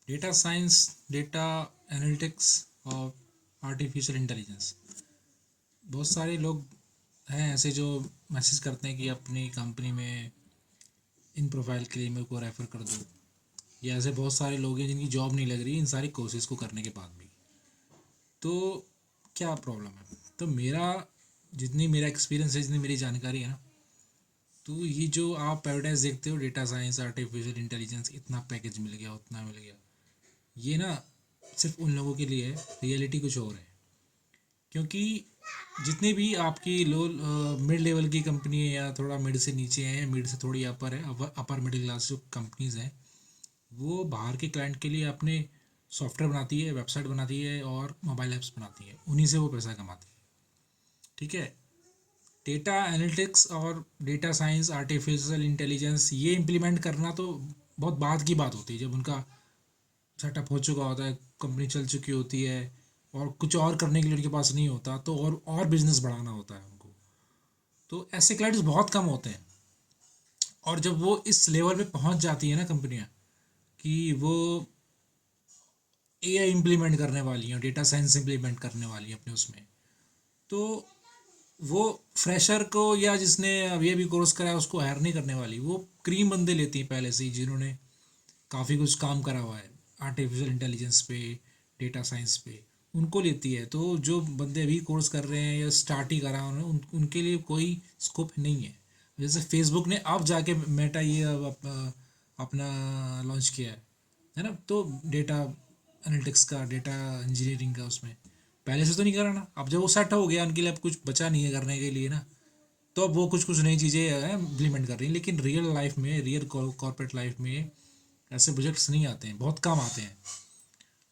Data science, data analytics और artificial intelligence. बहुत सारे लोग हैं ऐसे जो मैसेज करते हैं कि अपनी कंपनी में इन प्रोफाइल के लिए मेरे को रेफ़र कर दो, या ऐसे बहुत सारे लोग हैं जिनकी जॉब नहीं लग रही इन सारी कोर्सेज़ को करने के बाद भी। तो क्या प्रॉब्लम है? तो मेरा एक्सपीरियंस है, जितनी मेरी जानकारी है ना, तो ये जो आप एडवर्टाइज देखते हो, डेटा साइंस, आर्टिफिशियल इंटेलिजेंस, इतना पैकेज मिल गया, उतना मिल गया, ये ना सिर्फ उन लोगों के लिए है। रियलिटी कुछ और है। क्योंकि जितनी भी आपकी लो मिड लेवल की कंपनी है, या थोड़ा मिड से नीचे है, मिड से थोड़ी अपर है, अपर मिडिल क्लास जो कंपनीज हैं, वो बाहर के क्लाइंट के लिए अपने सॉफ्टवेयर बनाती है, वेबसाइट बनाती है और मोबाइल ऐप्स बनाती है, उन्हीं से वो पैसा कमाती है। ठीक है। डेटा एनालिटिक्स और डेटा साइंस, आर्टिफिशियल इंटेलिजेंस, ये इम्प्लीमेंट करना तो बहुत बाद की बात होती है, जब उनका सेटअप हो चुका होता है, कंपनी चल चुकी होती है और कुछ और करने के लिए उनके पास नहीं होता, तो और बिजनेस बढ़ाना होता है उनको। तो ऐसे क्लाइंट्स बहुत कम होते हैं। और जब वो इस लेवल पे पहुंच जाती है ना कंपनियां, कि वो एआई इम्प्लीमेंट करने वाली हैं, डेटा साइंस इम्प्लीमेंट करने वाली हैं अपने उसमें, तो वो फ्रेशर को या जिसने अभी अभी कोर्स करा है उसको हायर नहीं करने वाली। वो क्रीम बंदे लेती हैं पहले से ही, जिन्होंने काफ़ी कुछ काम करा हुआ है आर्टिफिशियल इंटेलिजेंस पे, डेटा साइंस पे, उनको लेती है। तो जो बंदे अभी कोर्स कर रहे हैं या स्टार्ट ही करा उन्होंने, उनके लिए कोई स्कोप नहीं है। जैसे फेसबुक ने अब जाके मेटा ये अपना लॉन्च किया है ना, तो डेटा एनालिटिक्स का, डेटा इंजीनियरिंग का, उसमें पहले से तो नहीं करा ना। अब जब वो सेट हो गया, उनके लिए अब कुछ बचा नहीं है करने के लिए ना, तो अब वो कुछ कुछ नई चीज़ें इम्प्लीमेंट कर रही हैं। लेकिन रियल लाइफ में, रियल कॉर्पोरेट लाइफ में ऐसे प्रोजेक्ट्स नहीं आते हैं, बहुत कम आते हैं।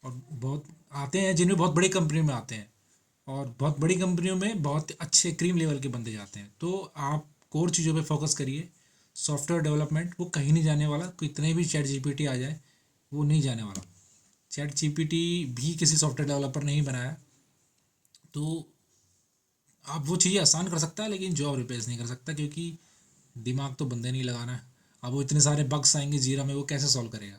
और बहुत आते हैं जिनमें बहुत बड़ी कंपनियों में आते हैं, और बहुत बड़ी कंपनियों में बहुत अच्छे क्रीम लेवल के बंदे जाते हैं। तो आप कोर चीज़ों पे फोकस करिए। सॉफ्टवेयर डेवलपमेंट वो कहीं नहीं जाने वाला, कितने भी चैट जीपीटी आ जाए वो नहीं जाने वाला। चैट जीपीटी भी किसी सॉफ्टवेयर डेवलपर ने ही बनाया। तो आप वो चीज़ें आसान कर सकता है, लेकिन जॉब रिप्लेस नहीं कर सकता, क्योंकि दिमाग तो बंदे नहीं लगाना है। अब वो इतने सारे बग्स आएंगे जीरा में, वो कैसे सॉल्व करेगा?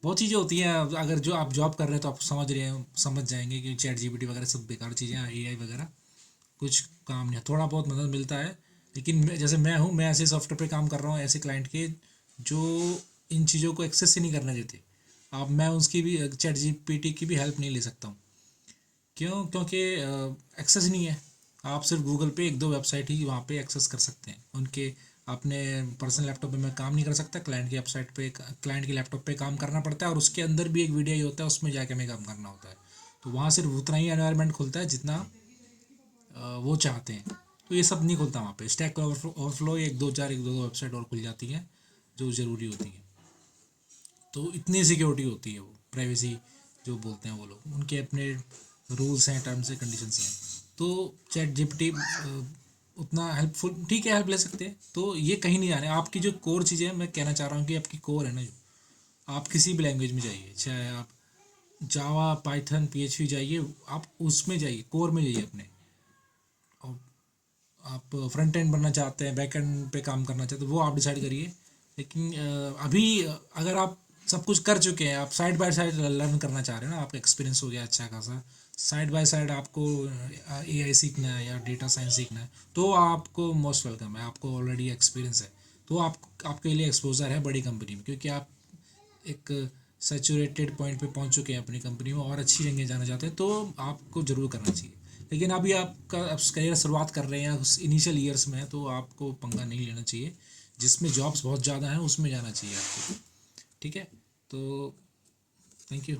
बहुत चीज़ें होती हैं। अगर जो आप जॉब कर रहे हैं तो आप समझ रहे हैं, समझ जाएंगे कि चैट जीपीटी वगैरह सब बेकार चीज़ें हैं, एआई वगैरह कुछ काम नहीं है, थोड़ा बहुत मदद मिलता है। लेकिन जैसे मैं हूँ, मैं ऐसे सॉफ्टवेयर पे काम कर रहा हूँ, ऐसे क्लाइंट के जो इन चीज़ों को एक्सेस ही नहीं करने देते। अब मैं उसकी भी, चैट जीपीटी की भी हेल्प नहीं ले सकता हूँ। क्यों? क्योंकि एक्सेस नहीं है। आप सिर्फ गूगल पे एक दो वेबसाइट ही वहाँ पे एक्सेस कर सकते हैं उनके। अपने पर्सनल लैपटॉप पे मैं काम नहीं कर सकता, क्लाइंट की वेबसाइट पे, क्लाइंट के लैपटॉप पे काम करना पड़ता है, और उसके अंदर भी एक वीडियो ही होता है, उसमें जाके हमें काम करना होता है। तो वहाँ सिर्फ उतना ही एनवायरनमेंट खुलता है जितना वो चाहते हैं। तो ये सब नहीं खुलता वहाँ पे। स्टैक ओवरफ्लो एक दो वेबसाइट और खुल जाती हैं जो ज़रूरी होती हैं। तो इतनी सिक्योरिटी होती है, वो प्राइवेसी जो बोलते हैं वो लोग, उनके अपने रूल्स हैं, टर्म्स एंड कंडीशंस हैं। तो चैट जीपीटी उतना हेल्पफुल, ठीक है, हेल्प ले सकते हैं। तो ये कहीं नहीं जाने। आपकी जो कोर चीज़ें हैं, मैं कहना चाह रहा हूँ कि आपकी कोर है ना, जो आप किसी भी लैंग्वेज में जाइए, चाहे आप जावा, पाइथन, पीएचपी जाइए, आप उसमें जाइए, कोर में जाइए अपने। और आप फ्रंट एंड बनना चाहते हैं, बैक एंड पे काम करना चाहते हैं, वो आप डिसाइड करिए। लेकिन अभी अगर आप सब कुछ कर चुके हैं, आप साइड बाय साइड लर्न करना चाह रहे हैं ना, आपका एक्सपीरियंस हो गया अच्छा खासा, साइड बाय साइड आपको एआई सीखना है या डेटा साइंस सीखना है, तो आपको मोस्ट वेलकम है, आपको ऑलरेडी एक्सपीरियंस है। तो आपके लिए एक्सपोजर है बड़ी कंपनी में, क्योंकि आप एक सैचुरेटेड पॉइंट पे पहुंच चुके हैं अपनी कंपनी में, और अच्छी जगह जाना चाहते हैं, तो आपको ज़रूर करना चाहिए। लेकिन अभी आपका करियर शुरुआत कर रहे हैं, उस इनिशियल ईयर्स में है, तो आपको पंगा नहीं लेना चाहिए। जिसमें जॉब्स बहुत ज़्यादा हैं उसमें जाना चाहिए आपको। ठीक है। तो थैंक यू।